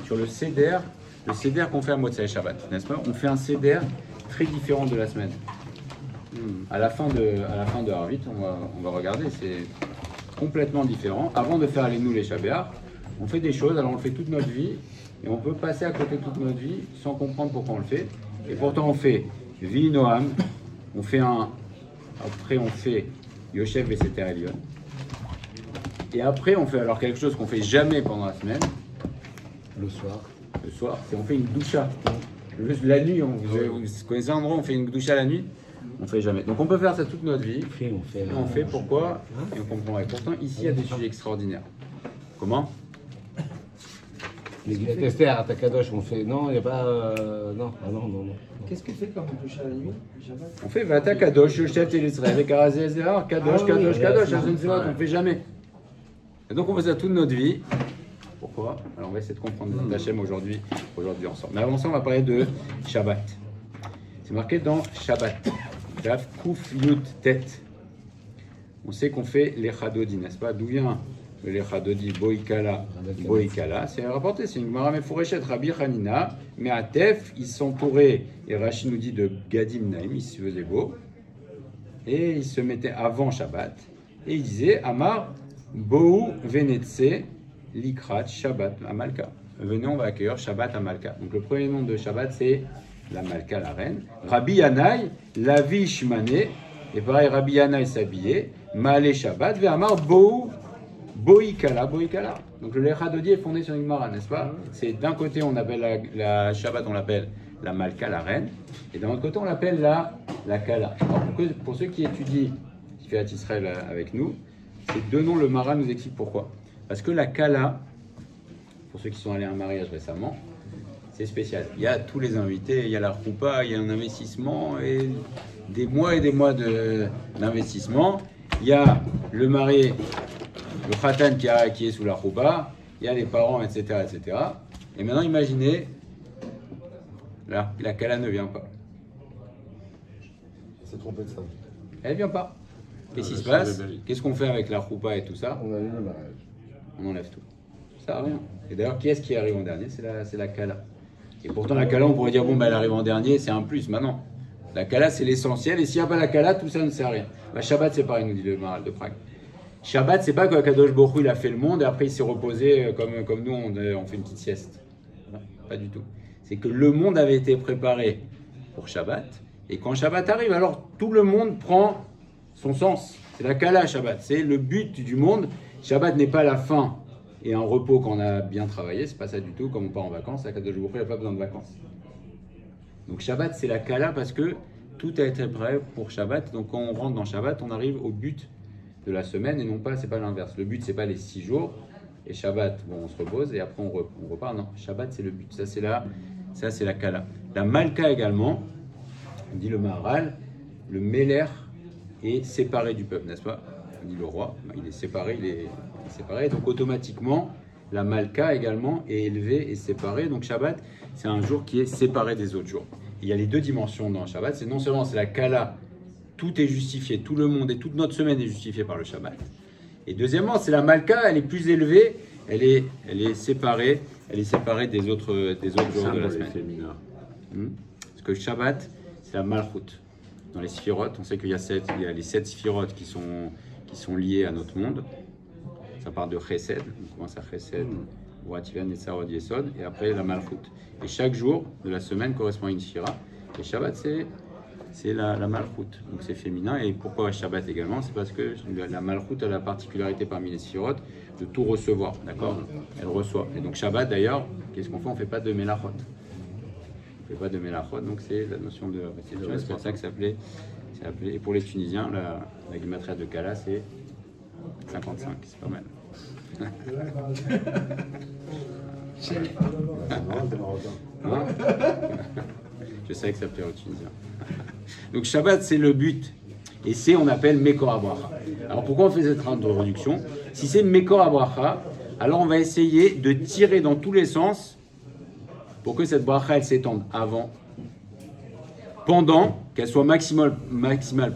sur le seder qu'on fait à Motzei Shabbat, n'est-ce pas? On fait un seder très différent de la semaine. À la fin de Harvit, on va regarder, c'est complètement différent. Avant de faire les nous les Shabbat, on fait des choses, alors on le fait toute notre vie, et on peut passer à côté toute notre vie sans comprendre pourquoi on le fait. Et pourtant on fait Vi Noam, après on fait Yoshev Veseter Elion. Et après on fait alors quelque chose qu'on fait jamais pendant la semaine. Le soir, c'est on fait une doucha. La nuit, vous connaissez un endroit où on fait une doucha la nuit? On ne fait jamais. Donc on peut faire ça toute notre vie. On fait pourquoi? Et on comprendra. Pourtant, ici, il y a des sujets extraordinaires. Comment? Les Tester à Takadosh, on fait. Non, il n'y a pas. Non. Qu'est-ce que tu fais comme douche à la nuit? On fait Vata Kadosh, Yoshev Telisraël, avec Arazézéar, Kadosh, on ne fait jamais. Et donc on fait ça toute notre vie. Pourquoi? Alors on va essayer de comprendre Hachem aujourd'hui ensemble. Mais avant ça, on va parler de Shabbat. C'est marqué dans Shabbat. Daf Kuf Yud Tet. On sait qu'on fait l'Echadodi, n'est-ce pas? D'où vient le l'Echadodi Boikala? C'est rapporté, c'est une Gemara Meforeshet. Rabbi Hanina, Me'atef, il s'entourait, et Rashi nous dit de Gadim Naim, il se faisait beau, et il se mettait avant Shabbat, et il disait Amar Bohu Venetse Likrat Shabbat Amalka. Venez, on va accueillir Shabbat Amalka. Donc le premier nom de Shabbat, c'est la Malka, la reine. Rabbi Yanaï, Lavi Shmane, et pareil, Rabbi Yanaï s'habillait, Maale Shabbat, Ve'amar Boikala. Donc le Lechadodi est fondé sur une Gemara, n'est-ce pas? C'est d'un côté, on appelle la Shabbat, on l'appelle la Malka, la reine, et d'un autre côté, on l'appelle la Kala. Alors pour ceux qui étudient Fiat Israël avec nous, ces deux noms, le Mara nous explique pourquoi. Parce que la Kala, pour ceux qui sont allés à un mariage récemment, c'est spécial. Il y a tous les invités, il y a la roupa, il y a un investissement et des mois d'investissement. Il y a le marié, le khatan qui est sous la roupa, il y a les parents, etc. Et maintenant, imaginez, la Kala ne vient pas. C'est trompé de ça. Elle ne vient pas. Qu'est-ce qui se passe? Qu'est-ce qu'on fait avec la roupa et tout ça? On annule le mariage. On enlève tout. Ça sert à rien. Et d'ailleurs, qui est-ce qui arrive en dernier? C'est la Kala. Et pourtant, la Kala, on pourrait dire, bon, elle arrive en dernier, c'est un plus. Maintenant, la Kala, c'est l'essentiel. Et s'il n'y a pas la Kala, tout ça ne sert à rien. Shabbat, c'est pareil, nous dit le Maral de Prague. Shabbat, c'est pas que Kadosh Baruch Hu, il a fait le monde et après il s'est reposé comme nous, on fait une petite sieste. Pas du tout. C'est que le monde avait été préparé pour Shabbat. Et quand Shabbat arrive, alors tout le monde prend son sens. C'est la Kala, Shabbat. C'est le but du monde. Shabbat n'est pas la fin et un repos quand on a bien travaillé, c'est pas ça du tout, comme on part en vacances, à Kadosh Baruch Hu, il n'y a pas besoin de vacances. Donc Shabbat, c'est la Kala parce que tout a été prêt pour Shabbat. Donc quand on rentre dans Shabbat, on arrive au but de la semaine et non pas, c'est pas l'inverse. Le but, c'est pas les 6 jours et Shabbat, bon, on se repose et après on repart. Non, Shabbat, c'est le but. Ça, c'est la Kala. La Malka également, dit le Maharal, le Meler est séparé du peuple, n'est-ce pas? Dit le roi, il est séparé, donc automatiquement la Malka également est élevée et séparée. Donc Shabbat, c'est un jour qui est séparé des autres jours. Il y a les deux dimensions dans Shabbat, c'est non seulement c'est la Kala, tout est justifié, tout le monde et toute notre semaine est justifiée par le Shabbat. Et deuxièmement, c'est la Malka, elle est plus élevée, elle est séparée des autres jours de la semaine. Parce que Shabbat, c'est la Malchut. Dans les Sphirot, on sait qu'il y a les 7 Sphirot qui sont liés à notre monde. Ça part de Chesed, on commence à Chesed, Wativan, Netzarod, Yesod, et après la Malchut. Et chaque jour de la semaine correspond à une Sphira. Et Shabbat, c'est la Malchut, donc c'est féminin. Et pourquoi Shabbat également? C'est parce que la Malchut a la particularité parmi les Sphirot de tout recevoir, d'accord? Elle reçoit. Et donc Shabbat d'ailleurs, qu'est-ce qu'on fait? On ne fait pas de Melachot. On ne fait pas de Melachot, donc c'est la notion de réception. C'est pour ça que c'est appelé. Et pour les Tunisiens, la gematria de Kala, c'est 55, c'est pas mal. Je savais que ça plaît aux Tunisiens. Donc Shabbat, c'est le but. Et on appelle Mekor Abracha. Alors pourquoi on fait cette introduction? Si c'est Mekor Abracha, alors on va essayer de tirer dans tous les sens pour que cette bracha, elle s'étende avant, pendant, qu'elle soit maximale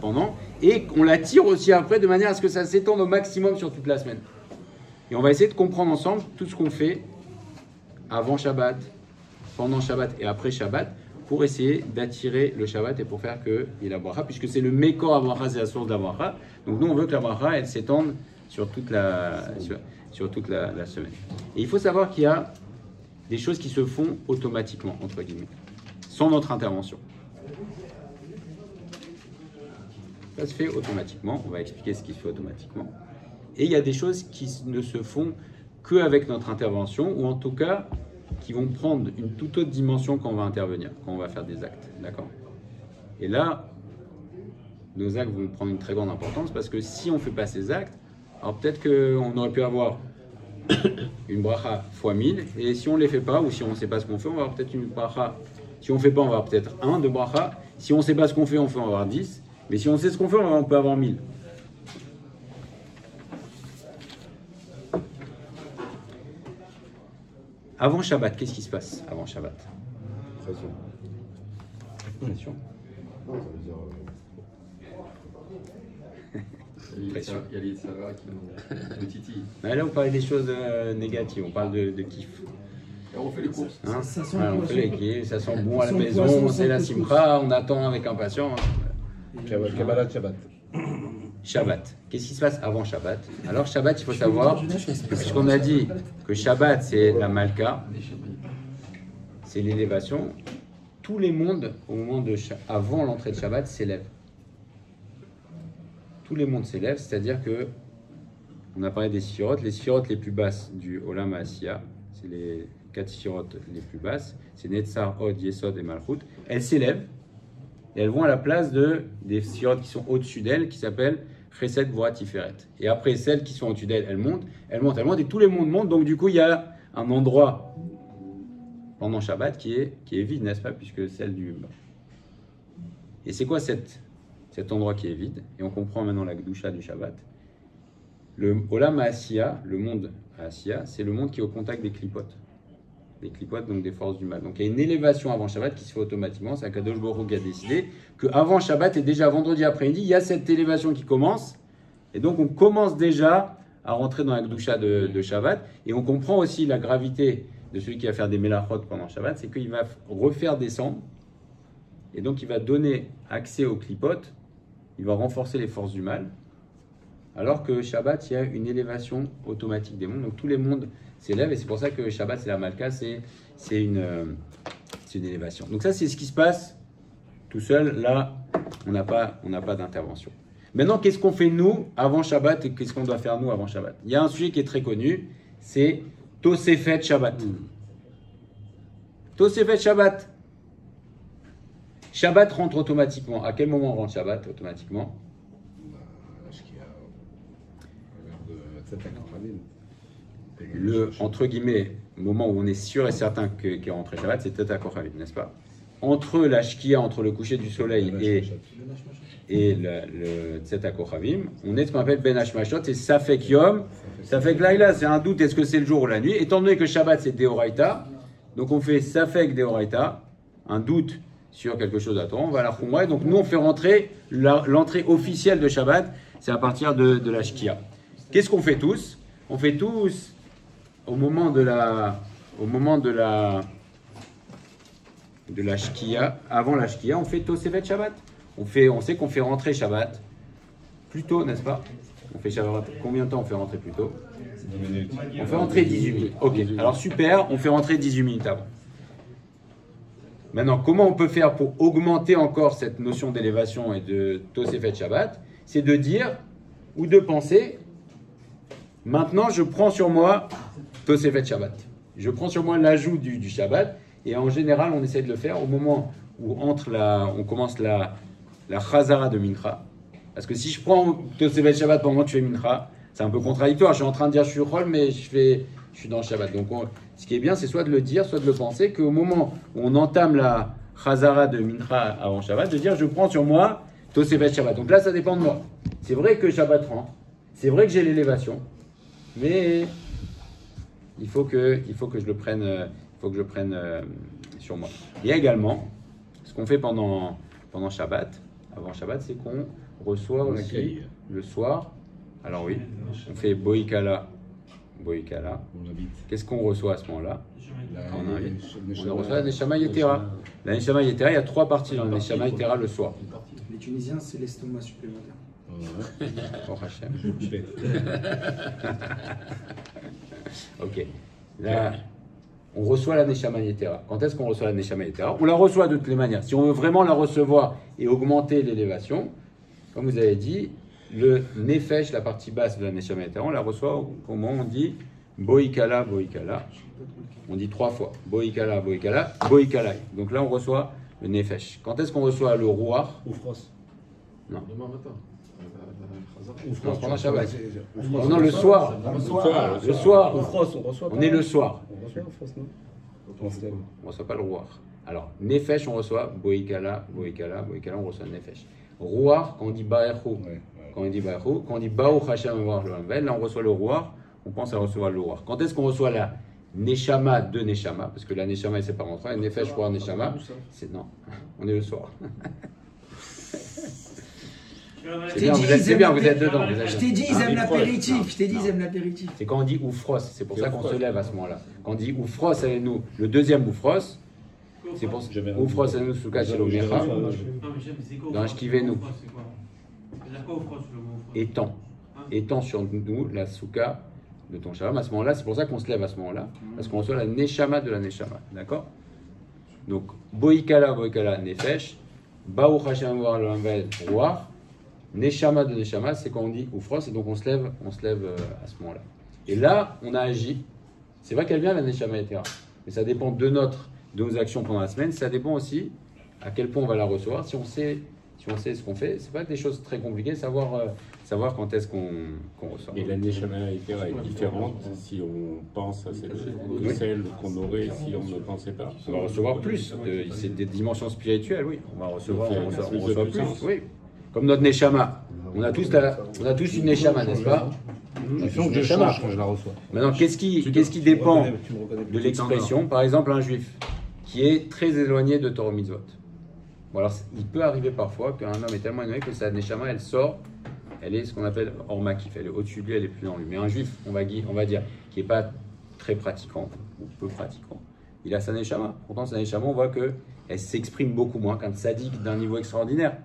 pendant, et on la tire aussi après de manière à ce que ça s'étende au maximum sur toute la semaine. Et on va essayer de comprendre ensemble tout ce qu'on fait avant Shabbat, pendant Shabbat et après Shabbat pour essayer d'attirer le Shabbat et pour faire qu'il y ait la bracha, puisque c'est le Mekor Abracha, c'est la source de la bracha. Donc nous, on veut que la bracha, elle s'étende sur toute la semaine. Et il faut savoir qu'il y a des choses qui se font automatiquement, entre guillemets, sans notre intervention. Ça se fait automatiquement, on va expliquer ce qui se fait automatiquement. Et il y a des choses qui ne se font qu'avec notre intervention, ou en tout cas, qui vont prendre une toute autre dimension quand on va intervenir, quand on va faire des actes. D'accord ? Et là, nos actes vont prendre une très grande importance, parce que si on ne fait pas ces actes, alors peut-être qu'on aurait pu avoir une bracha fois 1000, et si on ne les fait pas, ou si on ne sait pas ce qu'on fait, on va avoir peut-être une bracha. Si on ne fait pas, on va avoir peut-être 1 de bracha. Si on ne sait pas ce qu'on fait, on va avoir 10. Mais si on sait ce qu'on fait, on peut avoir 1000. Avant Shabbat, qu'est-ce qui se passe avant Shabbat? Pression. Pression. Non, ça veut dire. Pression. Il y a les Sarah qui nous titillent. Là, on parle des choses négatives, on parle de kiff. Et on fait les courses. Hein? Ça sent Voilà, on le fait les poisson. kiffs, ça sent bon à la Ça sent le maison, poisson, c'est ça la sent le simcha, on attend avec impatience. Kabbalah Shabbat. Shabbat. Qu'est-ce qui se passe avant Shabbat? Alors Shabbat, il faut savoir, puisqu'on a dit que Shabbat c'est la Malka, c'est l'élévation, tous les mondes, au moment de avant l'entrée de Shabbat, s'élèvent. Tous les mondes s'élèvent, c'est-à-dire que, on a parlé des sphirotes, les sphirotes les plus basses du Olam Asiya, c'est les 4 sphirotes les plus basses, c'est Netzar, Od, Yesod et Malchut, elles s'élèvent et elles vont à la place des sphirotes qui sont au-dessus d'elles, qui s'appellent Chesed, Gvura, Tiferet. Et après, celles qui sont au-dessus d'elles, elles montent, et tous les mondes montent, donc du coup, il y a un endroit pendant Shabbat qui est vide, n'est-ce pas, puisque celle du bas. Et c'est quoi cet endroit qui est vide? Et on comprend maintenant la Gdusha du Shabbat. Le Olam Asiya, le monde Asiya, c'est le monde qui est au contact des clipotes. Des clipotes, donc des forces du mal. Donc il y a une élévation avant Shabbat qui se fait automatiquement. C'est Akadosh Baruch Hu qui a décidé qu'avant Shabbat et déjà vendredi après-midi, il y a cette élévation qui commence. Et donc on commence déjà à rentrer dans la Gdusha de Shabbat. Et on comprend aussi la gravité de celui qui va faire des Melachot pendant Shabbat, c'est qu'il va refaire descendre. Et donc il va donner accès aux clipotes. Il va renforcer les forces du mal. Alors que Shabbat, il y a une élévation automatique des mondes. Donc tous les mondes s'élèvent. Et c'est pour ça que Shabbat, c'est la Malka, c'est une élévation. Donc ça, c'est ce qui se passe tout seul. Là, on n'a pas d'intervention. Maintenant, qu'est-ce qu'on fait nous avant Shabbat et qu'est-ce qu'on doit faire nous avant Shabbat? Il y a un sujet qui est très connu, c'est Tosefet Shabbat. Tosefet Shabbat. Shabbat rentre automatiquement. À quel moment rentre Shabbat automatiquement? Le, entre guillemets, moment où on est sûr et certain qu'est rentré Shabbat, c'est Teta Kochavim, n'est-ce pas? Entre la Shkia, entre le coucher du soleil et le Teta Kochavim, on est ce qu'on appelle Ben Hashmashot, c'est Safek Yom, Safek Laila, c'est un doute, est-ce que c'est le jour ou la nuit? Étant donné que Shabbat c'est Deoraita, donc on fait Safek Deoraita, un doute sur quelque chose à temps, on va à la Khumra, donc nous on fait rentrer l'entrée officielle de Shabbat, c'est à partir de la Shkia. Qu'est-ce qu'on fait tous? On fait tous, au moment de la Shkia, avant la Shkia, on fait Tosefet Shabbat. On sait qu'on fait rentrer Shabbat plus tôt, n'est-ce pas? On fait Shabbat, combien de temps on fait rentrer plus tôt? 10 minutes. On fait rentrer 18 minutes. Ok, alors super, on fait rentrer 18 minutes avant. Maintenant, comment on peut faire pour augmenter encore cette notion d'élévation et de Tosefet Shabbat? C'est de dire ou de penser, maintenant je prends sur moi Tosefet Shabbat. Je prends sur moi l'ajout du Shabbat et en général on essaie de le faire au moment où on commence la Chazara de Mincha. Parce que si je prends Tosefet Shabbat pendant que tu fais Mincha, c'est un peu contradictoire. Je suis en train de dire je suis Chol mais je suis dans le Shabbat. Donc ce qui est bien c'est soit de le dire, soit de le penser qu'au moment où on entame la Chazara de Mincha avant Shabbat, de dire je prends sur moi Tosefet Shabbat. Donc là ça dépend de moi. C'est vrai que Shabbat rentre, c'est vrai que j'ai l'élévation, mais il faut que je le prenne, sur moi. Il y a également ce qu'on fait pendant Shabbat, avant Shabbat, c'est qu'on reçoit aussi le soir. Alors oui, on fait Boikala Boïkala. On habite. Qu'est-ce qu'on reçoit à ce moment-là? On invite. On reçoit la Neshama Yetera. La Neshama Yetera, il y a 3 parties dans la Neshama Yetera le soir. Les Tunisiens, c'est l'estomac supplémentaire. Oh Hachem. Ok. Là, on reçoit la Neshama Yetera. Quand est-ce qu'on reçoit la Neshama Yetera? On la reçoit de toutes les manières. Si on veut vraiment la recevoir et augmenter l'élévation, comme vous avez dit, le Nefesh, la partie basse de la Neshama Yetera, on la reçoit au moment où on dit Boïkala, Boïkala. On dit 3 fois. Boïkala, Boïkala, Boïkala. Donc là, on reçoit le Nefesh. Quand est-ce qu'on reçoit le Rouar? Ou Frost. Non. Demain matin. Non, pendant Shabbat. Non, le soir. Le soir. Ou Frost, on reçoit pas. On est le soir. On reçoit ou Frost, non? On ne reçoit pas le Rouar. Alors, Nefesh, on reçoit Boïkala, Boïkala, Boïkala, on reçoit Nefesh. Rouar, quand on dit Ba'erhu, quand on dit Ba'erhu, quand on dit Ba'u Hashem Var le Hanvel, là on reçoit le Rouar, on pense à recevoir le Rouar. Quand est-ce qu'on reçoit la Neshama de Neshama? Parce que la Neshama elle sépare entre elles, Nefesh, Rouar, Neshama, c'est non, on est le soir. C'est bien, vous êtes dedans. Je t'ai dit, ils aiment l'apéritif. Je t'ai dit, ils aiment l'apéritif. C'est quand on dit oufros, c'est pour ça qu'on se lève à ce moment-là. Quand on dit oufros avec nous, le deuxième oufros, c'est pour oufros avec nous, souka shelo mecha, dans Shkivenu. Étend sur nous la souka de ton shalom. À ce moment-là, c'est pour ça qu'on se lève à ce moment-là, parce qu'on reçoit la neshama de la neshama. D'accord? Donc, boïkala, boïkala, nefesh, baou hashem war le hanvel, roar. Neshama de Neshama, c'est quand on dit oufros, et donc on se lève à ce moment-là. Et là, on a agi. C'est vrai qu'elle vient la Neshama Yetera, mais ça dépend de nos actions pendant la semaine. Ça dépend aussi à quel point on va la recevoir. Si on sait ce qu'on fait, c'est pas des choses très compliquées. Savoir quand est-ce qu'on reçoit. Et la Neshama Yetera est différente si on pense à celle qu'on aurait si on ne pensait pas. On va recevoir plus. C'est des dimensions spirituelles, oui. On reçoit plus. Oui. Comme notre Neshama. On a tous une Neshama, n'est-ce pas? Je change quand je la reçois. Maintenant, qu'est-ce qui dépend de l'expression? Par exemple, un juif qui est très éloigné de Torah Mitzvot. Bon, alors, il peut arriver parfois qu'un homme est tellement éloigné que sa Neshama, elle sort, elle est ce qu'on appelle hors makif, elle est au-dessus de lui, elle est plus dans lui. Mais un juif, on va dire, qui n'est pas très pratiquant, ou peu pratiquant, il a sa Neshama. Pourtant, sa Neshama, on voit qu'elle s'exprime beaucoup moins qu'un tzaddik d'un niveau extraordinaire.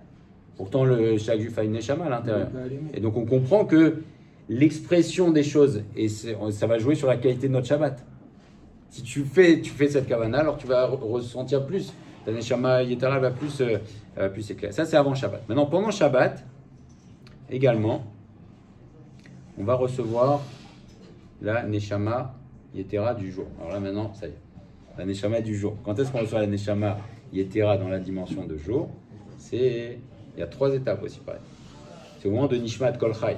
Pourtant, chaque juif a une neshama à l'intérieur. Et donc, on comprend que l'expression des choses, et ça va jouer sur la qualité de notre Shabbat. Si tu fais cette kavana, alors tu vas ressentir plus. Ta neshama yetara va plus éclairer. Ça, c'est avant Shabbat. Maintenant, pendant Shabbat, également, on va recevoir la neshama yetera du jour. Alors là, maintenant, ça y est. La neshama du jour. Quand est-ce qu'on reçoit la neshama yetera dans la dimension de jour? Il y a 3 étapes aussi, pareil. C'est au moment de Nishmat Kol Chai.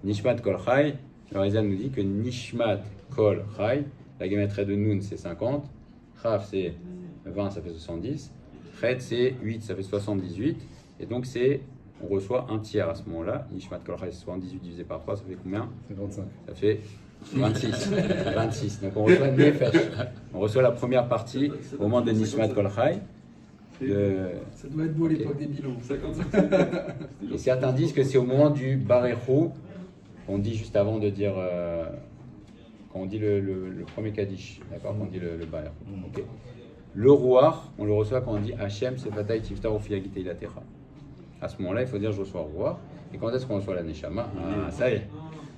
Nishmat Kol Chai, le Rizal nous dit que Nishmat Kol Chai, la gématrie de Nun c'est 50, Chaf c'est 20, ça fait 70, Chet c'est 8, ça fait 78, et donc on reçoit un tiers à ce moment-là. Nishmat Kol Chai c'est 78 divisé par 3, ça fait combien? C'est 25. Ça fait 26. 26. Donc on reçoit Nefesh. On reçoit la première partie au moment de Nishmat Kol Chai. Ça doit être beau l'époque des bilans. Et certains disent que c'est au moment du Barechu, on dit juste avant de dire, quand on dit le premier Kaddish, d'accord, quand on dit le Barechu. Okay. Le Rouar, on le reçoit quand on dit Hachem, Sefatay, Tiftar, Ofiagite, Ilatecha. À ce moment-là, il faut dire je reçois le Rouar. Et quand est-ce qu'on reçoit la Neshama? Ah, ça y est.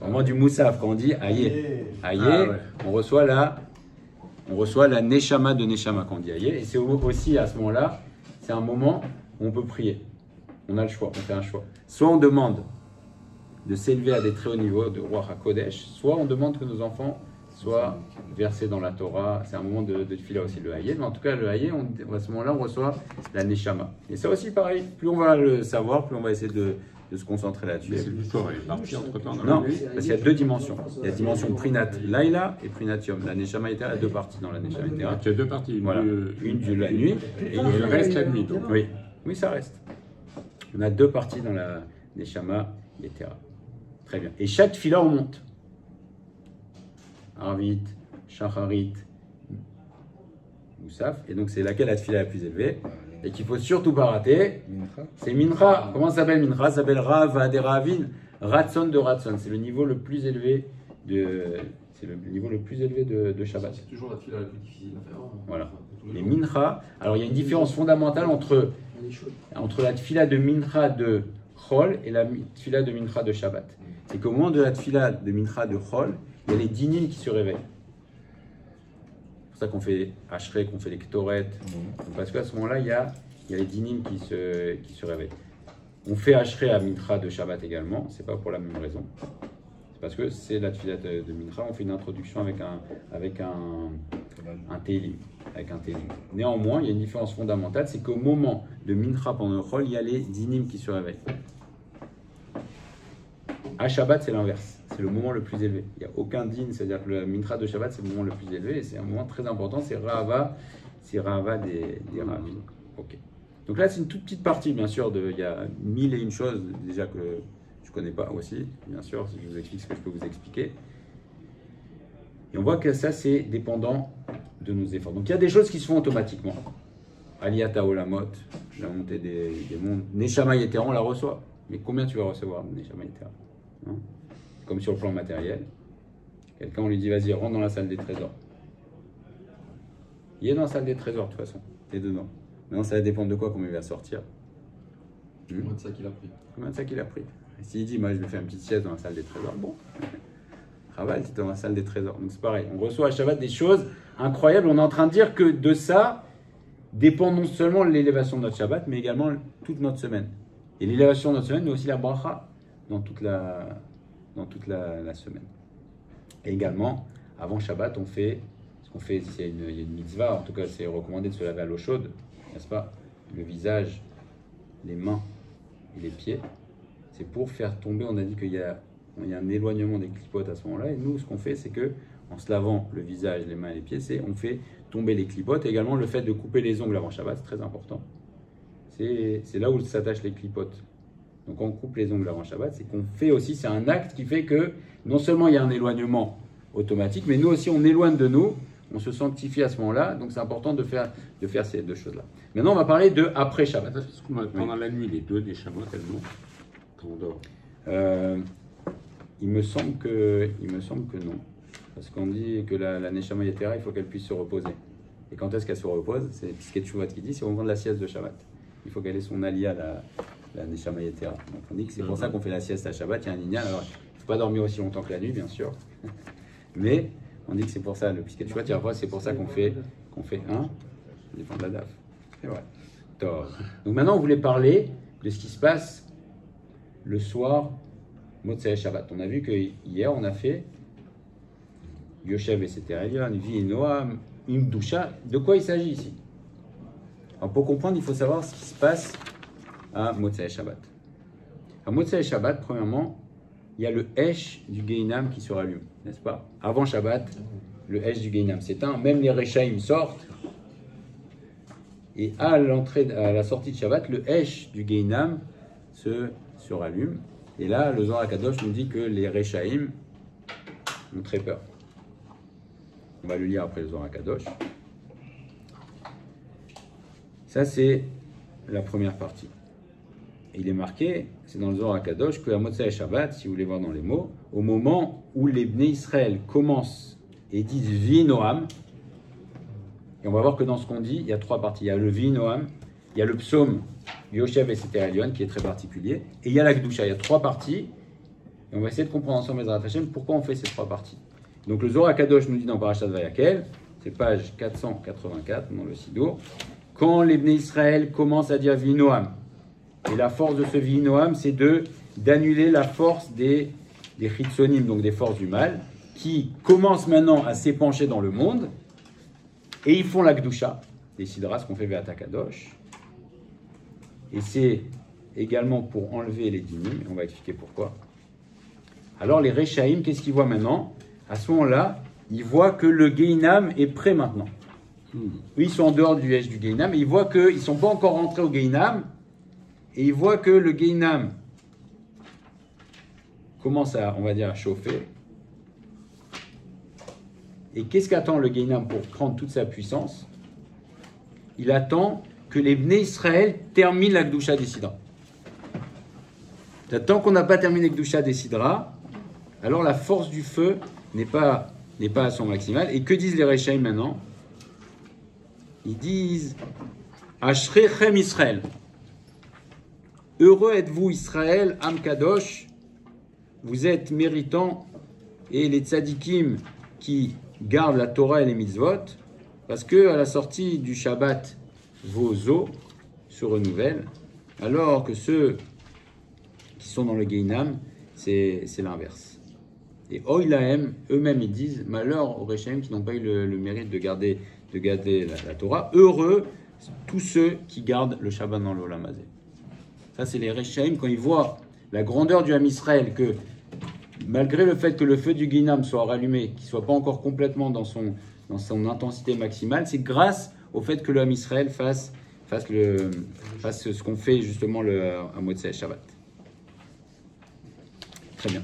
Au moment du Moussaf, quand on dit Aïe, on reçoit la Neshama de Neshama quand on dit Aïe. Et c'est aussi à ce moment-là, c'est un moment où on peut prier. On a le choix, on fait un choix. Soit on demande de s'élever à des très hauts niveaux de Roi HaKodesh, soit on demande que nos enfants soient versés dans la Torah. C'est un moment de tefila aussi, le Hayé. Mais en tout cas, le Hayé, à ce moment-là, on reçoit la Neshama. Et ça aussi, pareil, plus on va le savoir, plus on va essayer de se concentrer là-dessus. Mais cette histoire est partie entre-temps. Non, parce qu'il y a 2 dimensions. Il y a la dimension Prinat Laila et Prinat Yom. La Neshama Yetera, il y a 2 parties dans la Neshama Yetera. Il y a 2 parties. Voilà. Une de la nuit et le reste la nuit. Donc. Oui, ça reste. On a 2 parties dans la Neshama Yetera. Très bien. Et chaque fila, on monte. Arvit, Shacharit, Moussaf. Et donc, c'est laquelle la fila la plus élevée et qu'il ne faut surtout pas rater. C'est Mincha. Comment ça s'appelle Mincha? Ça s'appelle Rav Aderavin, Ratson de Ratson. C'est le niveau le plus élevé C'est le niveau le plus élevé de Shabbat. C'est toujours la fila la plus difficile à faire. Voilà. Tous Les jours. mincha, alors il y a une différence fondamentale entre la tfila de mincha de Chol et la tfila de mincha de Shabbat. C'est qu'au moment de la tfila de mincha de Chol, il y a les dinim qui se réveillent. C'est pour ça qu'on fait Ashrei, qu'on fait les Ktoret. Parce qu'à ce moment-là, il y a les dinim qui se réveillent. On fait Ashrei à mincha de Shabbat également, c'est pas pour la même raison. C'est parce que c'est la tfila de mincha, on fait une introduction avec un télim. Néanmoins, il y a une différence fondamentale, c'est qu'au moment de mincha pendant le Chol, il y a les dinim qui se réveillent. À Shabbat, c'est l'inverse. C'est le moment le plus élevé. Il n'y a aucun din, c'est-à-dire que le mincha de Shabbat, c'est le moment le plus élevé et c'est un moment très important. C'est Rahava des Ravis. Ok. Donc là, c'est une toute petite partie, bien sûr. Il y a 1001 choses déjà que je ne connais pas aussi. Bien sûr, si je vous explique ce que je peux vous expliquer. Et on voit que ça, c'est dépendant de nos efforts. Donc il y a des choses qui se font automatiquement. Aliyata Olamot, la montée des mondes. Neshama Yetera, on la reçoit. Mais combien tu vas recevoir de Neshama Yetera? Comme sur le plan matériel. Quelqu'un, on lui dit, vas-y, rentre dans la salle des trésors. Il est dans la salle des trésors, de toute façon. Il est dedans. Maintenant, ça va dépendre de quoi, comment il va sortir. Combien de ça qu'il a pris? Combien de ça qu'il a pris? Et s'il dit, moi, je vais faire une petite sieste dans la salle des trésors, bon. Raval, c'est dans la salle des trésors. Donc c'est pareil. On reçoit à Shabbat des choses incroyables. On est en train de dire que de ça dépend non seulement l'élévation de notre Shabbat, mais également toute notre semaine. Et l'élévation de notre semaine, mais aussi la bracha dans toute la semaine. Et également, avant Shabbat, on fait ce qu'on fait, s'il y a une mitzvah, en tout cas c'est recommandé de se laver à l'eau chaude, n'est-ce pas? Le visage, les mains et les pieds. C'est pour faire tomber, on a dit qu'il y a un éloignement des clipotes à ce moment-là. Et nous, ce qu'on fait, c'est que en se lavant le visage, les mains et les pieds, on fait tomber les clipotes. Et également, le fait de couper les ongles avant Shabbat, c'est très important. C'est là où s'attachent les clipotes. Donc, on coupe les ongles avant Shabbat. C'est qu'on fait aussi, c'est un acte qui fait que non seulement il y a un éloignement automatique, mais nous aussi, on éloigne de nous. On se sanctifie à ce moment-là. Donc, c'est important de faire ces deux choses-là. Maintenant, on va parler de après Shabbat. Pendant la nuit, les deux des Shabbat, elles montent quand on dort. Il me semble que non. Parce qu'on dit que la Neshama Yetera, il faut qu'elle puisse se reposer. Et quand est-ce qu'elle se repose? C'est Piskei Teshuvah qui dit, c'est au moment de la sieste de Shabbat. Il faut qu'elle ait son alia, la Neshama Yetera. Donc on dit que c'est pour ça qu'on fait la sieste à Shabbat. Il y a un inyan. Alors, il ne faut pas dormir aussi longtemps que la nuit, bien sûr. Mais on dit que c'est pour ça, le Piskei Teshuvah, c'est pour ça qu'on fait un. Ça dépend de la DAF. C'est vrai. Donc maintenant, on voulait parler de ce qui se passe le soir Motsei Shabbat. On a vu que hier on a fait Yoshev et Seterelion, Vi et Noam, Imdusha. De quoi il s'agit ici? Alors pour comprendre, il faut savoir ce qui se passe à Motsei Shabbat. À Motsei Shabbat, premièrement, il y a le Esh du Geinam qui se rallume, n'est-ce pas? Avant Shabbat, le Esh du Geinam s'éteint, même les Rechaim sortent. Et à la sortie de Shabbat, le Esh du Geinam se rallume. Et là, le Zohar HaKadosh nous dit que les Rechaim ont très peur. On va le lire après le Zohar HaKadosh. Ça, c'est la première partie. Et il est marqué, c'est dans le Zohar HaKadosh, que à Motsei Shabbat, si vous voulez voir dans les mots, au moment où les Bnei Israël commencent et disent Vi Noam, et on va voir que dans ce qu'on dit, il y a trois parties. Il y a le Vi Noam, il y a le psaume Yoshev et Seterelion, qui est très particulier. Et il y a la Gdusha, il y a trois parties. Et on va essayer de comprendre ensemble, Bezrat Hashem, pourquoi on fait ces trois parties. Donc le Zohar HaKadosh nous dit dans Parashat Vayakel, c'est page 484 dans le Sidour, quand les Bnei Israël commencent à dire Vinoam. Et la force de ce Vinoam, c'est d'annuler la force des Chitsonim, donc des forces du mal, qui commencent maintenant à s'épancher dans le monde. Et ils font la Gdusha, les Sidras qu'on fait Ve'ata Kadosh. Et c'est également pour enlever les dinim, on va expliquer pourquoi. Alors les Rechaim, qu'est-ce qu'ils voient maintenant? À ce moment-là, ils voient que le Geinam est prêt maintenant. Eux, ils sont en dehors du Esh du Geinam, et ils voient qu'ils ne sont pas encore rentrés au Geinam, et ils voient que le Geinam commence à, on va dire, à chauffer. Et qu'est-ce qu'attend le Geinam pour prendre toute sa puissance? Il attend que les Bnei Israël terminent la Gdusha des Sidra. Tant qu'on n'a pas terminé la Gdusha des Sidra, alors la force du feu n'est pas n'est pas à son maximal. Et que disent les Rechaim maintenant? Ils disent Ashrechem Israël. Heureux êtes-vous Israël, Am Kadosh, vous êtes méritants, et les tzadikim qui gardent la Torah et les mitzvot, parce que à la sortie du Shabbat, vos os se renouvellent, alors que ceux qui sont dans le Geinam, c'est l'inverse. Et Oilahem, eux-mêmes, ils disent malheur aux Rechaim qui n'ont pas eu le mérite de garder la Torah. Heureux tous ceux qui gardent le Shabbat dans l'Olam Hazé. Ça, c'est les Rechaim, quand ils voient la grandeur du Ham Israël, que malgré le fait que le feu du Guinam soit rallumé, qu'il ne soit pas encore complètement dans son intensité maximale, c'est grâce au fait que le Ham Israël fasse ce qu'on fait justement à Motzei Shabbat. Très bien.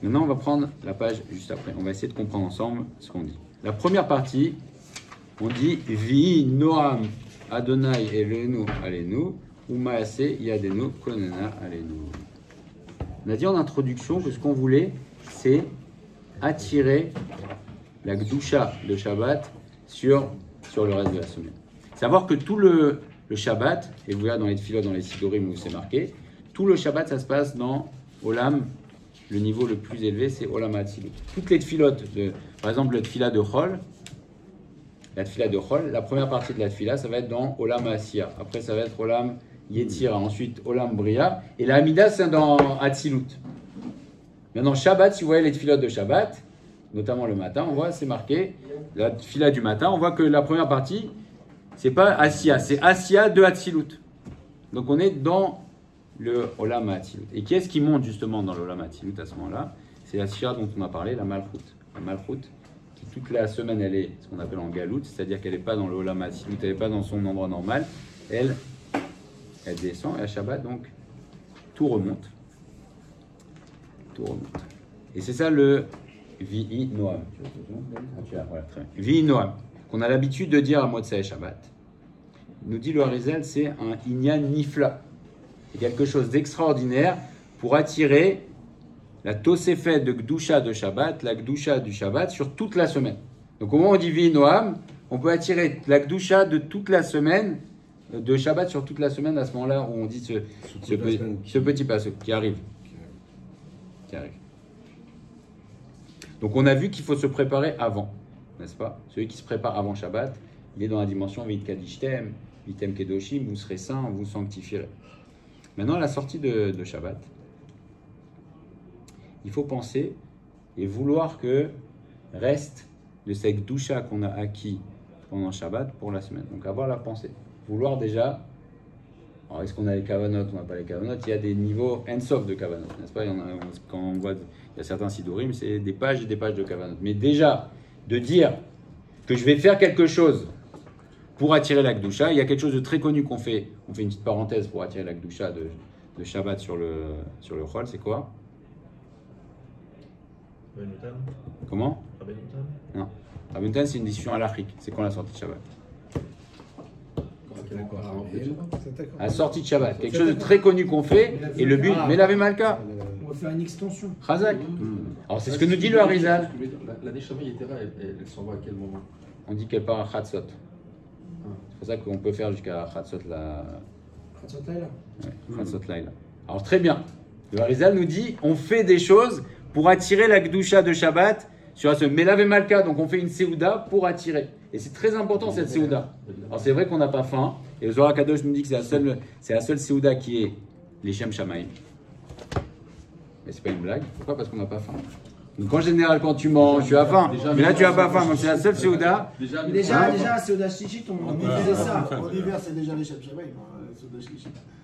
Maintenant, on va prendre la page juste après. On va essayer de comprendre ensemble ce qu'on dit. La première partie, on dit « Vi Noam Adonai Elenu Alenu Umaase Yadenu Konena Alenu ». On a dit en introduction que ce qu'on voulait, c'est attirer la Gdusha de Shabbat sur le reste de la semaine. Savoir que tout le Shabbat, et vous verrez dans les tefilot, dans les sidorim où c'est marqué, tout le Shabbat, ça se passe dans Olam. Le niveau le plus élevé, c'est Olam HaAtzilut. Toutes les tfilotes, par exemple le tfila de Chol, la première partie de la tfila, ça va être dans Olam HaAsiya. Après, ça va être Olam Yetzira. Ensuite, Olam Bria. Et la Hamida, c'est dans Hatzilut. Maintenant, Shabbat, si vous voyez les tfilotes de Shabbat, notamment le matin, on voit, c'est marqué, la tfila du matin, on voit que la première partie, c'est pas Asiya, c'est Asiya de Hatzilut. Donc, on est dans le Olam HaAtzilut. Et qui est-ce qui monte justement dans l'Olam HaAtzilut à ce moment-là? C'est la Sphira dont on a parlé, la Malchut. La Malchut, qui toute la semaine, elle est ce qu'on appelle en galout, c'est-à-dire qu'elle n'est pas dans l'Olam HaAtzilut, elle n'est pas dans son endroit normal. Elle descend, et à Shabbat, donc, tout remonte. Tout remonte. Et c'est ça le Vi'i Noam. Vi'i Noam, qu'on a l'habitude de dire à Motzei Shabbat. Nous dit le Harizal, c'est un Inyan Nifla. C'est quelque chose d'extraordinaire pour attirer la Tosefet de Gdusha de Shabbat, la Gdusha du Shabbat sur toute la semaine. Donc au moment où on dit Vi Noam, on peut attirer la Gdusha de toute la semaine, de Shabbat sur toute la semaine, à ce moment-là où on dit ce petit passage qui arrive. Donc on a vu qu'il faut se préparer avant, n'est-ce pas? Celui qui se prépare avant Shabbat, il est dans la dimension Vit Kadishtem, Vitem Kedoshim, vous serez saints, vous sanctifierez. Maintenant, à la sortie de Shabbat, il faut penser et vouloir que reste de cette doucha qu'on a acquis pendant Shabbat pour la semaine. Donc, avoir la pensée. Vouloir déjà, alors est-ce qu'on a les kavanot, on n'a pas les kavanot, il y a des niveaux end-soft de kavanot, n'est-ce pas? Quand on voit, il y a certains sidurim, c'est des pages et des pages de kavanot. Mais déjà, de dire que je vais faire quelque chose pour attirer la Gdusha, il y a quelque chose de très connu qu'on fait. On fait une petite parenthèse pour attirer la Gdusha de Shabbat sur le Chol. C'est quoi? Comment? Non. Rabbeinu, c'est une discussion halachique. C'est quand la sortie de Shabbat? À la sortie de Shabbat. Quelque chose de très connu qu'on fait. Et le but, mais l'avait malka. On va faire une extension. Chazak. Alors c'est ce que nous dit le Harizal. La Neshama Yetera, elle s'en va à quel moment? On dit qu'elle part à Chatzot. C'est pour ça qu'on peut faire jusqu'à Chatzot la... Chatzot Laila. Ouais, Chatzot Laila. Alors très bien. Le Harizal nous dit, on fait des choses pour attirer la Gdusha de Shabbat sur ce Melav et Malka. Donc on fait une Seouda pour attirer. Et c'est très important cette Seouda. Alors c'est vrai qu'on n'a pas faim. Et le Zohar Kadosh nous dit que c'est la seule Seouda qui est les Shem Shamaim. Mais c'est pas une blague. Pourquoi? Parce qu'on n'a pas faim. Donc en général, quand tu manges, tu as faim. Mais là, tu n'as pas faim. Donc c'est la seule Seouda. Déjà, Seouda Shlichit, on disait ça. En hiver, c'est déjà les Shem Shamaim.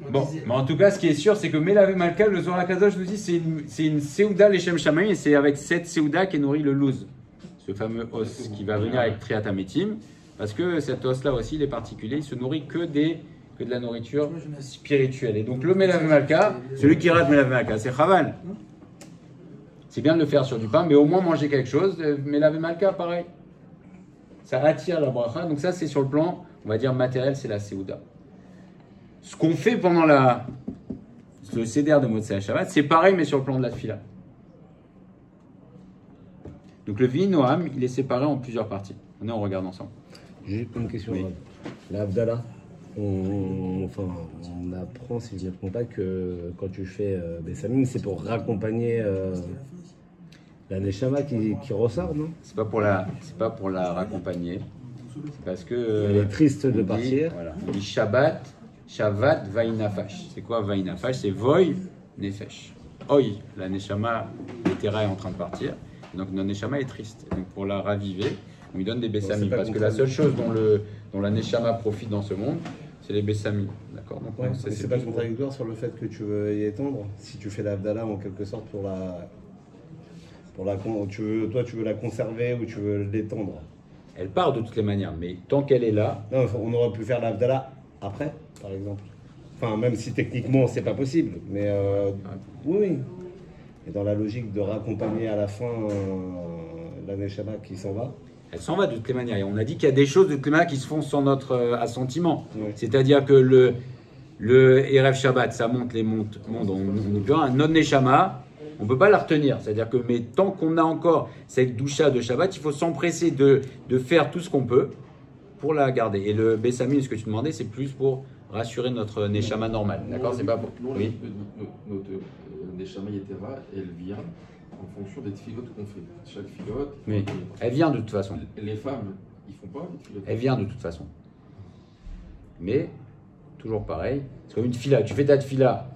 Bon, mais en tout cas, ce qui est sûr, c'est que Melav Malka, le Zohar Kadosh nous dit c'est une Seouda les Shem Shamaim, et c'est avec cette Seouda qu'est nourri le louz, ce fameux os qui va venir avec Triat Hametim, parce que cet os-là aussi, il est particulier, il se nourrit que de la nourriture spirituelle. Et donc le Melav Malka, celui qui rate Melav Malka, c'est Chaval. C'est bien de le faire sur du pain, mais au moins manger quelque chose. Melav Malka, pareil. Ça attire la bracha. Donc ça, c'est sur le plan, on va dire matériel, c'est la Seouda. Ce qu'on fait pendant le Seder de Motzei Shabbat, c'est pareil, mais sur le plan de la Tfila. Donc le Vi Noam, il est séparé en plusieurs parties. On regarde ensemble. J'ai une question. Oui. L'Avdallah, on apprend, si je ne me trompe pas, que quand tu fais Bessamim, c'est pour raccompagner la Neshama qui ressort, non? C'est pas pour la raccompagner. C'est parce que Elle est triste de on dit, partir. Voilà, on dit Shabbat, Vainafash. C'est quoi Vainafash? C'est Voy, Nefesh. Oi, la Neshama, l'Etera est en train de partir. Et donc notre Neshama est triste. Et donc pour la raviver, on lui donne des Bessamim. Parce que la seule chose dont la Neshama profite dans ce monde, c'est les Bessamim. D'accord? Donc Ouais, c'est c'est pas contradictoire sur le fait que tu veux y étendre. Si tu fais l'Avdallah en quelque sorte tu veux la conserver ou tu veux l'étendre. Elle part de toutes les manières, mais tant qu'elle est là, Non, on aurait pu faire l'Avdallah après, par exemple. Enfin, même si techniquement c'est pas possible, mais oui. Et dans la logique de raccompagner à la fin la Neshama qui s'en va. elle s'en va de toutes les manières. Et on a dit qu'il y a des choses de toutes les manières qui se font sans notre assentiment. Oui. C'est-à-dire que le Erev Shabbat, ça monte les mondes. On est plus un non Neshama. On ne peut pas la retenir. C'est-à-dire que, mais tant qu'on a encore cette doucha de Shabbat, il faut s'empresser de faire tout ce qu'on peut pour la garder. Et le Bessamim, ce que tu demandais, c'est plus pour rassurer notre Neshama normal. D'accord? C'est pas pour. Oui. Notre Neshama Yetera, elle vient en fonction des filotes qu'on fait. Chaque filote. Oui. Elle vient de toute façon. Les femmes, ils font pas les filotes. Elle vient de toute façon. Mais, toujours pareil. C'est comme une fila. Tu fais ta fila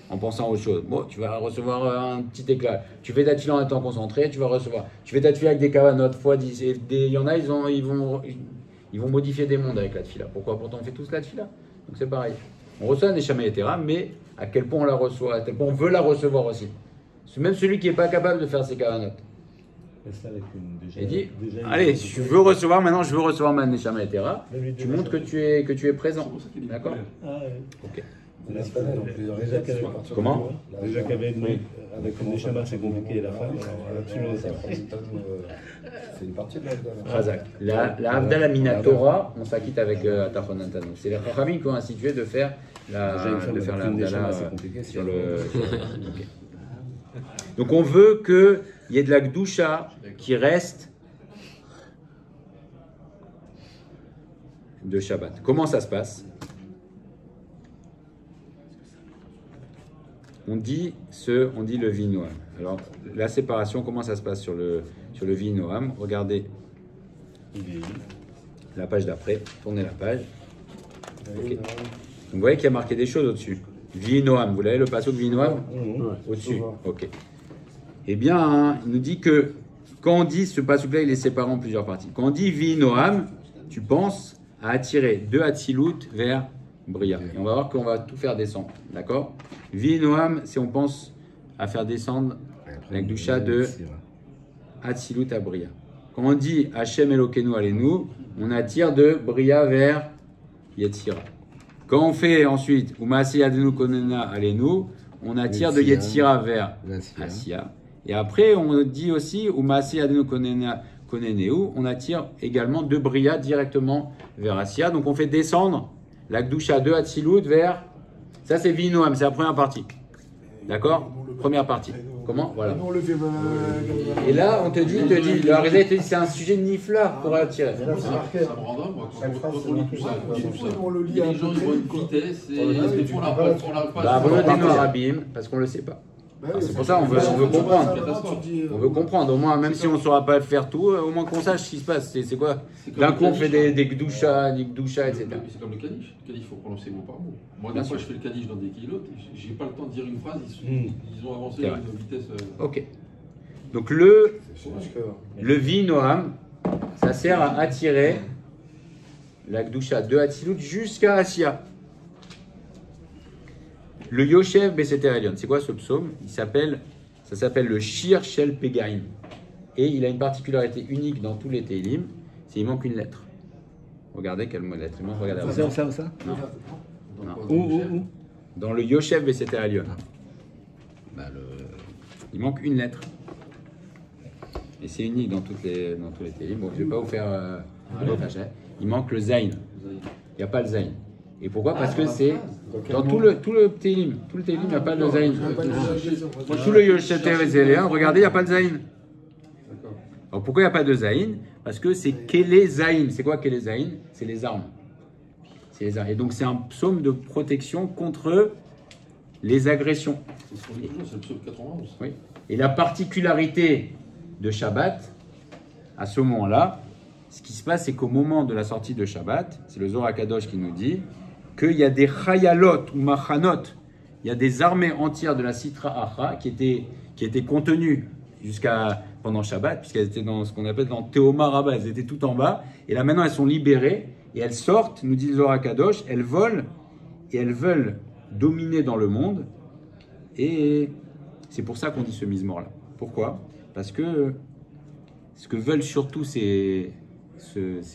en pensant à autre chose. Bon, tu vas recevoir un petit éclat. Tu fais ta fila en étant concentré, tu vas recevoir. Tu fais ta fila avec des cavanotes, fois 10. Il y en a, ils vont modifier des mondes avec la fila. Pourquoi? Pourtant, on fait tous la fila. Donc c'est pareil. On reçoit un Neshama Yetera, mais à quel point on la reçoit, à quel point on veut la recevoir aussi. C'est même celui qui n'est pas capable de faire ses cavanotes. Il dit, allez, je veux recevoir, maintenant je veux recevoir ma Neshama Yetera. Tu montres que tu es présent. D'accord? Ok. Comment? Déjà qu'avec le Neshama c'est compliqué, la femme, C'est une partie de la Razak. La Havdalah Minatora, on s'acquitte avec Atachonantano. C'est les Chachamim qui ont institué de faire la Havdalah sur le. Okay. Donc on veut qu'il y ait de la Gdusha qui reste de Shabbat. Comment ça se passe? On dit le Vi Noam. Alors, la séparation, comment ça se passe sur le Vi Noam? Regardez la page d'après, tournez la page. Okay. Donc, vous voyez qu'il y a marqué des choses au-dessus. Vi Noam, vous l'avez le passage de Vi Noam? Au-dessus. Ok. Eh bien, hein, il nous dit que quand on dit ce passage-là, il est séparé en plusieurs parties. Quand on dit Vi Noam, tu penses à attirer de Hatzilut vers Bria. Et on va voir qu'on va tout faire descendre. D'accord? Vi Noam, si on pense à faire descendre la Gdusha de Hatzilut à Bria. Quand on dit Hachem Elokeinu Alenu, on attire de Bria vers Yetzira. Quand on fait ensuite Umaasi Adenu Konena Alenu, on attire de Yetzira vers Asiya. Et après, on dit aussi Umaasi Adenu Konena Koneneu, on attire également de Bria directement vers Asiya. Donc on fait descendre la Gdusha de Hatzilut vers. Ça, c'est Vi Noam, c'est la première partie. D'accord? Première partie. Comment? Voilà. Et là, on te dit, le Harizah te dit, c'est un sujet nifla pour attirer. Ça me rendra, moi, quand on lit tout ça, les gens ils vont une vitesse et on n'arrive pas à se Arabim, parce qu'on ne le sait pas. C'est pour ça qu'on veut comprendre. On veut comprendre, au moins, même si on ne saura pas faire tout, au moins qu'on sache ce qui se passe. C'est quoi? D'un coup, on fait des gdoucha, etc. C'est comme le Kaddish. Le Kaddish, il faut prononcer mot par mot. Moi, des fois, je fais le Kaddish dans des kilos, j'ai pas le temps de dire une phrase, ils ont avancé à une vitesse. Ok. Donc, le Vi Noam, ça sert à attirer la gdoucha de Hatzilut jusqu'à Asiya. Le Yoshev Beseter Elion, c'est quoi ce psaume? Ça s'appelle le Shir Shel Pegaim. Et il a une particularité unique dans tous les Teilim, c'est qu'il manque une lettre. Regardez quelle lettre il manque. Regardez. Ça Non. Dans le Yoshev Beseter Elion. Il manque une lettre. Et c'est unique dans tous les Teilim. Bon, je ne vais pas vous faire il manque le Zayn. Il n'y a pas le Zayn. Et pourquoi? Parce que c'est dans tout le Télim. Tout le Télim, il n'y a pas le Zayn. Tout le Yoshev Beseter Elion, regardez, il n'y a pas le Zayn. Alors pourquoi il n'y a pas de Zaïn? Parce que c'est Kele Zaïn. C'est quoi Kele Zaïn? C'est les armes. C'est les armes. Et donc c'est un psaume de protection contre les agressions. C'est le psaume 91. Oui. Et la particularité de Shabbat, à ce moment-là, ce qui se passe, c'est qu'au moment de la sortie de Shabbat, c'est le Zohar Kadosh qui nous dit qu'il y a des chayalot ou machanot, il y a des armées entières de la Sitra Acha qui étaient contenues jusqu'à pendant Shabbat, puisqu'elles étaient dans ce qu'on appelle dans Théoma Rabba, elles étaient tout en bas, et là maintenant elles sont libérées, et elles sortent, nous dit le Zohar Kadosh, elles volent, et elles veulent dominer dans le monde, et c'est pour ça qu'on dit ce mismor-là. Pourquoi? Parce que ce que veulent surtout ces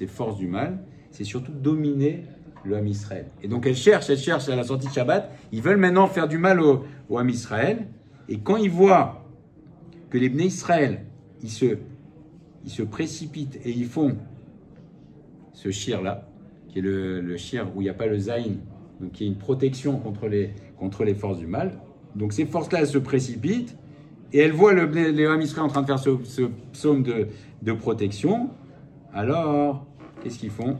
forces du mal, c'est surtout dominer le Ham Israël. Et donc elles cherchent à la sortie de Shabbat, ils veulent maintenant faire du mal au Ham Israël, et quand ils voient que les Bnei Israël, ils se précipitent et ils font ce shir-là, qui est le shir où il n'y a pas le zaïn, donc qui est une protection contre les forces du mal. Donc ces forces-là, elles se précipitent et elles voient les Ham Israël en train de faire ce psaume de protection. Alors, qu'est-ce qu'ils font?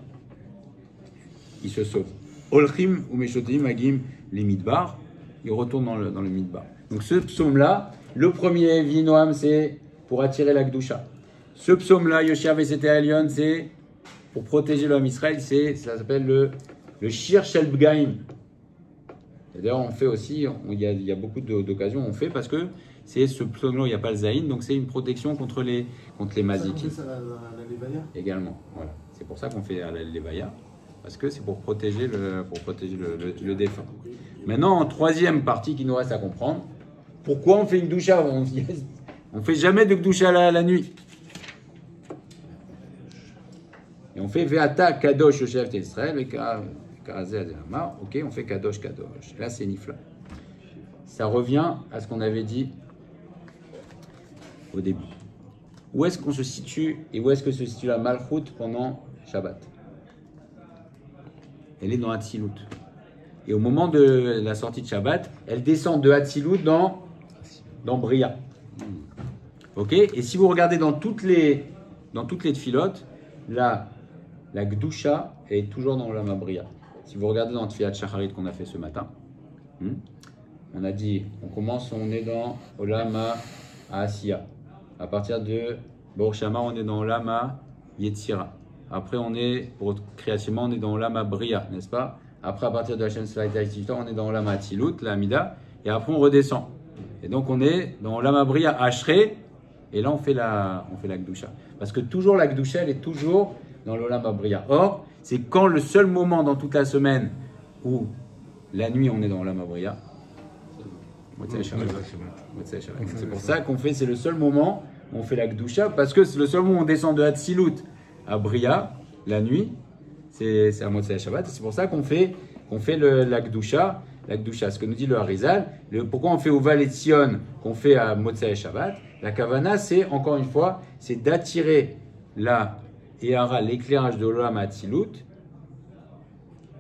Ils se sauvent. Olchim ou Meshotim Agim les Midbar, ils retournent dans le Midbar. Donc ce psaume-là, le premier Vinoam, c'est pour attirer la Gdusha. Ce psaume-là, Yoshiav Vesete Alion, c'est pour protéger le Ham Israël, ça s'appelle le Shir Shel Bgaim. D'ailleurs, on fait aussi, il y a beaucoup d'occasions, on fait parce que c'est ce psaume-là, il n'y a pas le Zaïn, donc c'est une protection contre les mazikim. Ça, la Levaya Également, voilà. C'est pour ça qu'on fait à la Levaya, parce que c'est pour protéger le défunt. Maintenant, en troisième partie qui nous reste à comprendre, pourquoi on fait une doucha? On ne fait jamais de doucha la nuit. Et on fait Veata Kadosh au chef d'Israël, et ok, on fait Kadosh Kadosh. Là, c'est Nifla. Ça revient à ce qu'on avait dit au début. Où est-ce qu'on se situe et où est-ce que se situe la Malchut pendant Shabbat? Elle est dans Hatzilut. Et au moment de la sortie de Shabbat, elle descend de Hatzilut dans Bria. Ok? Et si vous regardez dans toutes les tfilotes, la Gdusha est toujours dans l'Olam Bria. Si vous regardez dans le Tfilat Shacharit qu'on a fait ce matin, on a dit, on est dans Olam Asiya. À partir de Baruch Shama, on est dans Olam Yetzira. Après, pour Kriyat Shema, on est dans Olam Bria, n'est-ce pas? Après, à partir de Hashem Svaïta, on est dans Olam Atzilut, la Amida, et après on redescend. Et donc on est dans Olam Bria Ashrei, et là on fait la Gdusha. Parce que toujours la Gdusha, elle est toujours dans l'Olam Bria. Or, c'est quand le seul moment dans toute la semaine où la nuit on est dans l'Olam Bria. C'est pour ça qu'on fait, c'est le seul moment où on fait la Gdusha, parce que c'est le seul moment où on descend de Hatzilut à Bria, la nuit, c'est à Motzei Shabbat, c'est pour ça qu'on fait la Gdusha, ce que nous dit le Harizal. Pourquoi on fait Uval et Tzion, qu'on fait à Motzei Shabbat? La Kavana, c'est, encore une fois, c'est d'attirer la Ehara, l'éclairage de l'Olam Hatzilut,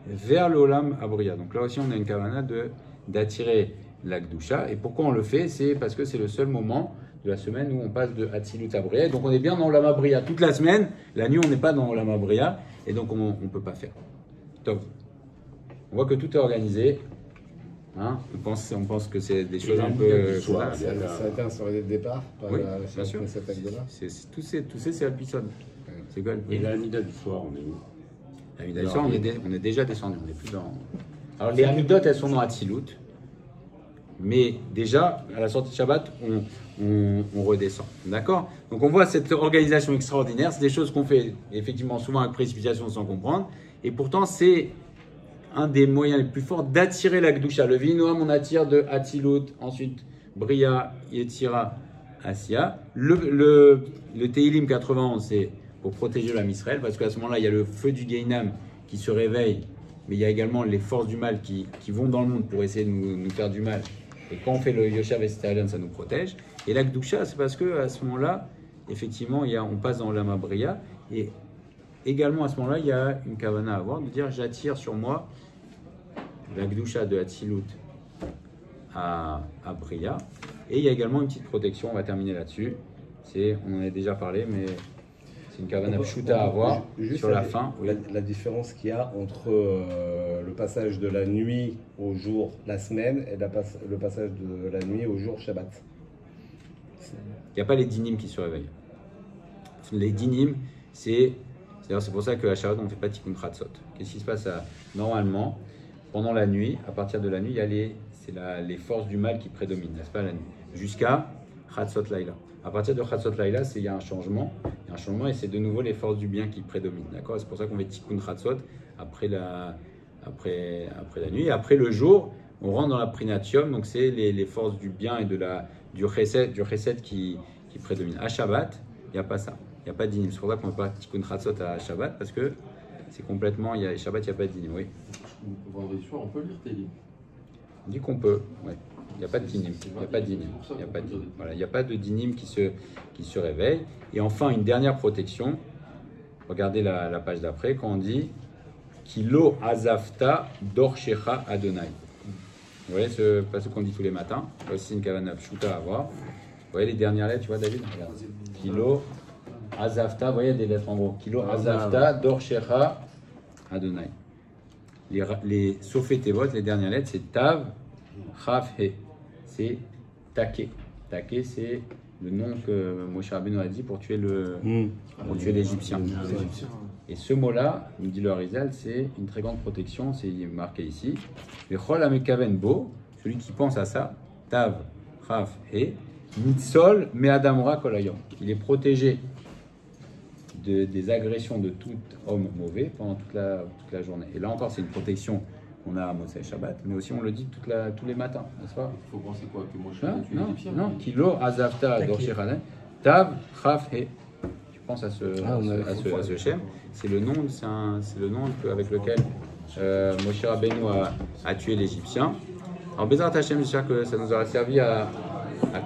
vers l'Olam Abria. Donc là aussi, on a une Kavana d'attirer la Gdusha. Et pourquoi on le fait? C'est parce que c'est le seul moment de la semaine où on passe de Hatzilut à Bria. Donc on est bien dans l'Olam Abria toute la semaine. La nuit, on n'est pas dans l'Olam Abria. Et donc on ne peut pas faire. Top. On voit que tout est organisé. Hein, on pense que c'est des choses un peu... Ça a été un soirée de départ par oui, bien sûr. Cette acte-là. Tous ces c'est Alpison. C'est quoi Et la Hamida du soir, on est où? La Hamida du soir, on est déjà descendu. On n'est plus dans... Alors les Hamidot, elles sont dans Hatzilut. Mais déjà, à la sortie de Shabbat, on redescend. D'accord? Donc on voit cette organisation extraordinaire. C'est des choses qu'on fait effectivement souvent avec précipitation sans comprendre. Et pourtant, c'est un des moyens les plus forts d'attirer la Gdusha. Le Vinoam, on attire de Hatzilut, ensuite Bria, Yetzira, Asiya. Le Teilim 91, c'est pour protéger l'Am Israël, parce qu'à ce moment-là, il y a le feu du Gainam qui se réveille, mais il y a également les forces du mal qui vont dans le monde pour essayer de nous faire du mal. Et quand on fait le Yoshav Esterion, ça nous protège. Et la Gdusha, c'est parce qu'à ce moment-là, effectivement, on passe dans l'Am Bria. Et également, à ce moment-là, il y a une kavana à avoir, de dire j'attire sur moi la Gdusha de Hatzilut à Bria. Et il y a également une petite protection, on va terminer là-dessus, on en a déjà parlé, mais c'est une kavana pshuta à avoir Juste sur la fin. Oui. La différence qu'il y a entre le passage de la nuit au jour la semaine et le passage de la nuit au jour Shabbat. Il n'y a pas les dinim qui se réveillent. Les dinim, c'est pour ça qu'à Shabbat, on ne fait pas tikkun chatzot. Qu'est-ce qui se passe normalement, pendant la nuit, à partir de la nuit, il y a les forces du mal qui prédominent, n'est-ce pas, la nuit, jusqu'à chatzot laïla. À partir de chatzot laïla, il y a un changement et c'est de nouveau les forces du bien qui prédominent, d'accord? C'est pour ça qu'on fait tikkun chatzot après la nuit. Et après le jour, on rentre dans la prinatium, donc c'est les forces du bien et du chesed qui prédominent. À Shabbat, il n'y a pas ça. Il n'y a pas de dinim. C'est pour ça qu'on ne fait pas tikkun chatzot à Shabbat, parce que c'est complètement. Shabbat, il n'y a pas de dinim. Oui. Vendredi soir, on peut lire tes livres. On dit qu'on peut. Ouais. Il n'y a pas de dinim. Il n'y a pas de dinim. Voilà. Il n'y a pas de dinim qui se réveille. Et enfin, une dernière protection. Regardez la page d'après, quand on dit Kilo azafta dorshecha Adonai. Vous voyez ce passage qu'on dit tous les matins. Aussi une kavana pshuta à voir. Vous voyez les dernières lettres, tu vois, David? Regarde. Kilo azafta, vous voyez des lettres en gros. Kilo azafta dorshecha Adonai. Les sofetevot, les dernières lettres, c'est tav, chaf, he. C'est také. Také, c'est le nom que Moshe Rabbeinu a dit pour tuer l'Égyptien. Et ce mot-là, nous dit le Harizal, c'est une très grande protection, c'est marqué ici. Le chol amekaven bo, celui qui pense à ça, tav, chaf, he, mitzol me'adamora kolayom. Il est protégé des agressions de tout homme mauvais pendant toute la journée. Et là encore, c'est une protection qu'on a à Motsei Shabbat, mais aussi on le dit tous les matins, n'est-ce pas? Il faut penser quoi? Que moi je suis égyptien? Non, Kilo Azafta Dorshiranen, Tav Chaf He. Tu penses à ce shem, c'est le nom avec lequel Moshe Rabbeinu a tué l'Égyptien. Alors Bezrat Hashem, j'espère que ça nous aura servi à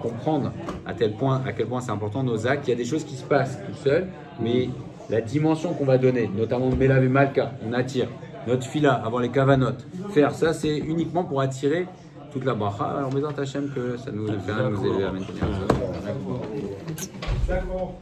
comprendre à quel point c'est important nos actes. Il y a des choses qui se passent tout seul, mais la dimension qu'on va donner, notamment Melav et Malka, on attire notre fila avant les kavanotes. Faire ça, c'est uniquement pour attirer toute la bracha. Alors Bezrat Hashem, que ça nous fait nous élever à maintenir. D'accord.